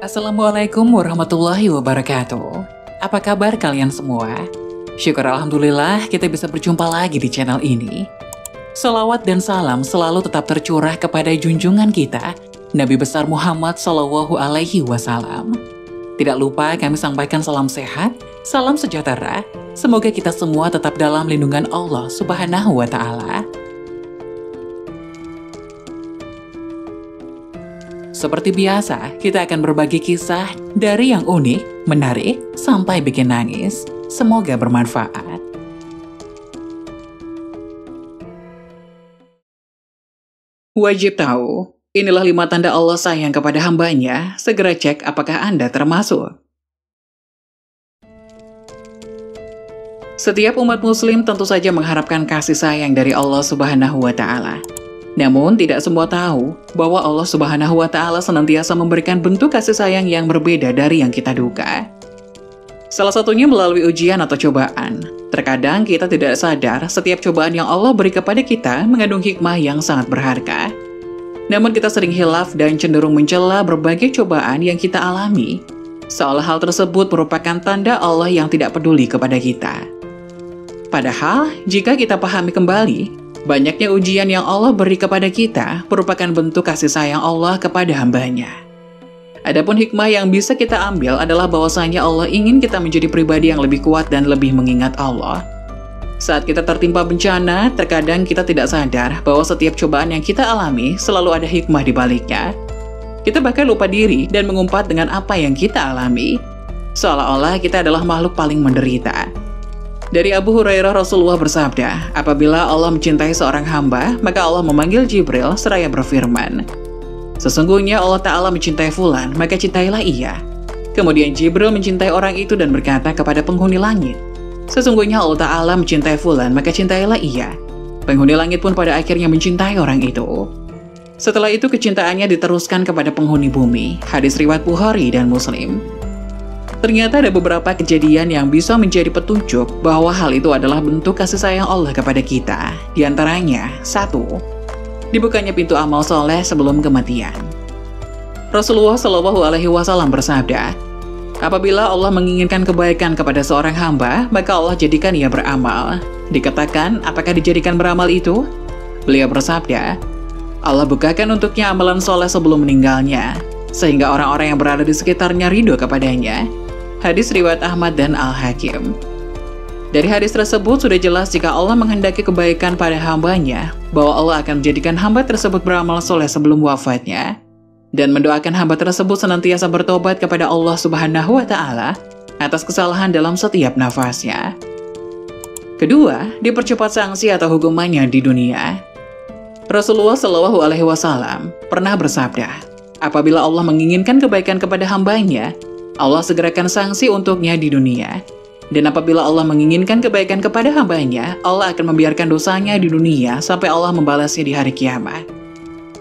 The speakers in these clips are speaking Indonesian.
Assalamualaikum warahmatullahi wabarakatuh. Apa kabar kalian semua? Syukur alhamdulillah kita bisa berjumpa lagi di channel ini. Salawat dan salam selalu tetap tercurah kepada junjungan kita, Nabi besar Muhammad Shallallahu Alaihi Wasallam. Tidak lupa kami sampaikan salam sehat, salam sejahtera. Semoga kita semua tetap dalam lindungan Allah Subhanahu wa Ta'ala. Seperti biasa, kita akan berbagi kisah dari yang unik, menarik, sampai bikin nangis. Semoga bermanfaat. Wajib tahu, inilah 5 tanda Allah sayang kepada hambanya. Segera cek apakah Anda termasuk. Setiap umat muslim tentu saja mengharapkan kasih sayang dari Allah Subhanahu wa Ta'ala. Namun, tidak semua tahu bahwa Allah Subhanahu wa Ta'ala senantiasa memberikan bentuk kasih sayang yang berbeda dari yang kita duga. Salah satunya melalui ujian atau cobaan. Terkadang kita tidak sadar setiap cobaan yang Allah beri kepada kita mengandung hikmah yang sangat berharga. Namun kita sering hilaf dan cenderung mencela berbagai cobaan yang kita alami, seolah hal tersebut merupakan tanda Allah yang tidak peduli kepada kita. Padahal, jika kita pahami kembali, banyaknya ujian yang Allah beri kepada kita merupakan bentuk kasih sayang Allah kepada hambanya. Adapun hikmah yang bisa kita ambil adalah bahwasanya Allah ingin kita menjadi pribadi yang lebih kuat dan lebih mengingat Allah. Saat kita tertimpa bencana, terkadang kita tidak sadar bahwa setiap cobaan yang kita alami selalu ada hikmah di baliknya. Kita bahkan lupa diri dan mengumpat dengan apa yang kita alami, seolah-olah kita adalah makhluk paling menderita. Dari Abu Hurairah, Rasulullah bersabda, apabila Allah mencintai seorang hamba, maka Allah memanggil Jibril seraya berfirman, sesungguhnya Allah Ta'ala mencintai fulan, maka cintailah ia. Kemudian Jibril mencintai orang itu dan berkata kepada penghuni langit, sesungguhnya Allah Ta'ala mencintai fulan, maka cintailah ia. Penghuni langit pun pada akhirnya mencintai orang itu. Setelah itu kecintaannya diteruskan kepada penghuni bumi. Hadis riwayat Bukhari dan Muslim. Ternyata ada beberapa kejadian yang bisa menjadi petunjuk bahwa hal itu adalah bentuk kasih sayang Allah kepada kita. Di antaranya, 1. Dibukanya pintu amal soleh sebelum kematian. Rasulullah Shallallahu Alaihi Wasallam bersabda, apabila Allah menginginkan kebaikan kepada seorang hamba, maka Allah jadikan ia beramal. Dikatakan, apakah dijadikan beramal itu? Beliau bersabda, Allah bukakan untuknya amalan soleh sebelum meninggalnya, sehingga orang-orang yang berada di sekitarnya ridho kepadanya. Hadis riwayat Ahmad dan Al-Hakim. Dari hadis tersebut sudah jelas jika Allah menghendaki kebaikan pada hambanya, bahwa Allah akan menjadikan hamba tersebut beramal soleh sebelum wafatnya, dan mendoakan hamba tersebut senantiasa bertobat kepada Allah Subhanahu wa Ta'ala atas kesalahan dalam setiap nafasnya. Kedua, dipercepat sanksi atau hukumannya di dunia. Rasulullah Shallallahu Alaihi Wasallam pernah bersabda, apabila Allah menginginkan kebaikan kepada hambanya, Allah segerakan sanksi untuknya di dunia. Dan apabila Allah menginginkan kebaikan kepada hambanya, Allah akan membiarkan dosanya di dunia sampai Allah membalasnya di hari kiamat.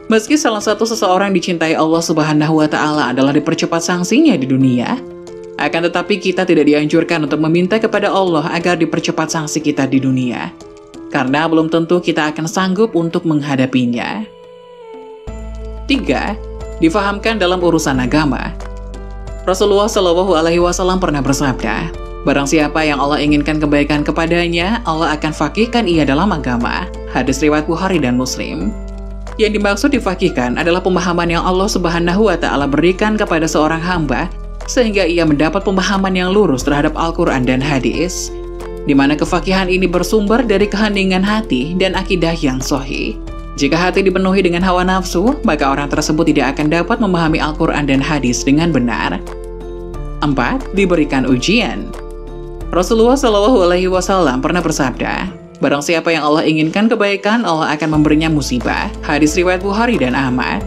Meski salah satu seseorang dicintai Allah Subhanahu wa Ta'ala adalah dipercepat sanksinya di dunia, akan tetapi kita tidak dianjurkan untuk meminta kepada Allah agar dipercepat sanksi kita di dunia, karena belum tentu kita akan sanggup untuk menghadapinya. 3. Difahamkan dalam urusan agama. Rasulullah Shallallahu Alaihi Wasallam pernah bersabda, barang siapa yang Allah inginkan kebaikan kepadanya, Allah akan fakihkan ia dalam agama. Hadis riwayat Bukhari dan Muslim. Yang dimaksud difakihkan adalah pemahaman yang Allah Subhanahu wa Ta'ala berikan kepada seorang hamba, sehingga ia mendapat pemahaman yang lurus terhadap Al-Quran dan hadis, di mana kefakihan ini bersumber dari keheningan hati dan akidah yang sahih. Jika hati dipenuhi dengan hawa nafsu, maka orang tersebut tidak akan dapat memahami Al-Quran dan hadis dengan benar. 4. Diberikan ujian. Rasulullah Shallallahu Alaihi Wasallam pernah bersabda, barang siapa yang Allah inginkan kebaikan, Allah akan memberinya musibah. Hadis riwayat Bukhari dan Ahmad.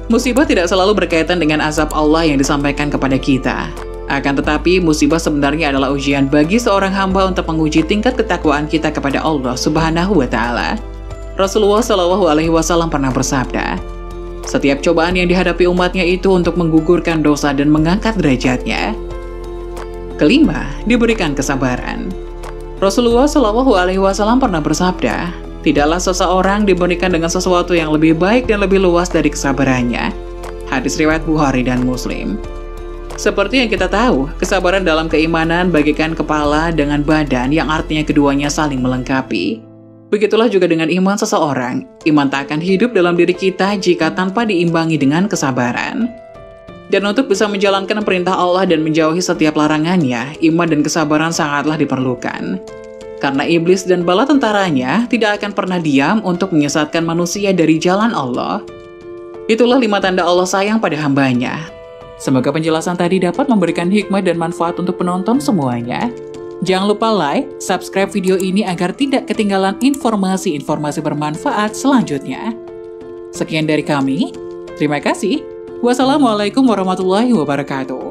Musibah tidak selalu berkaitan dengan azab Allah yang disampaikan kepada kita. Akan tetapi, musibah sebenarnya adalah ujian bagi seorang hamba untuk menguji tingkat ketakwaan kita kepada Allah Subhanahu wa Ta'ala. Rasulullah Shallallahu Alaihi Wasallam pernah bersabda, setiap cobaan yang dihadapi umatnya itu untuk menggugurkan dosa dan mengangkat derajatnya. 5. Diberikan kesabaran. Rasulullah Shallallahu Alaihi Wasallam pernah bersabda, tidaklah seseorang diberikan dengan sesuatu yang lebih baik dan lebih luas dari kesabarannya. Hadis riwayat Bukhari dan Muslim. Seperti yang kita tahu, kesabaran dalam keimanan bagaikan kepala dengan badan yang artinya keduanya saling melengkapi. Begitulah juga dengan iman seseorang. Iman tak akan hidup dalam diri kita jika tanpa diimbangi dengan kesabaran. Dan untuk bisa menjalankan perintah Allah dan menjauhi setiap larangannya, iman dan kesabaran sangatlah diperlukan. Karena iblis dan bala tentaranya tidak akan pernah diam untuk menyesatkan manusia dari jalan Allah. Itulah 5 tanda Allah sayang pada hambanya. Semoga penjelasan tadi dapat memberikan hikmah dan manfaat untuk penonton semuanya. Jangan lupa like, subscribe video ini agar tidak ketinggalan informasi-informasi bermanfaat selanjutnya. Sekian dari kami, terima kasih. Wassalamualaikum warahmatullahi wabarakatuh.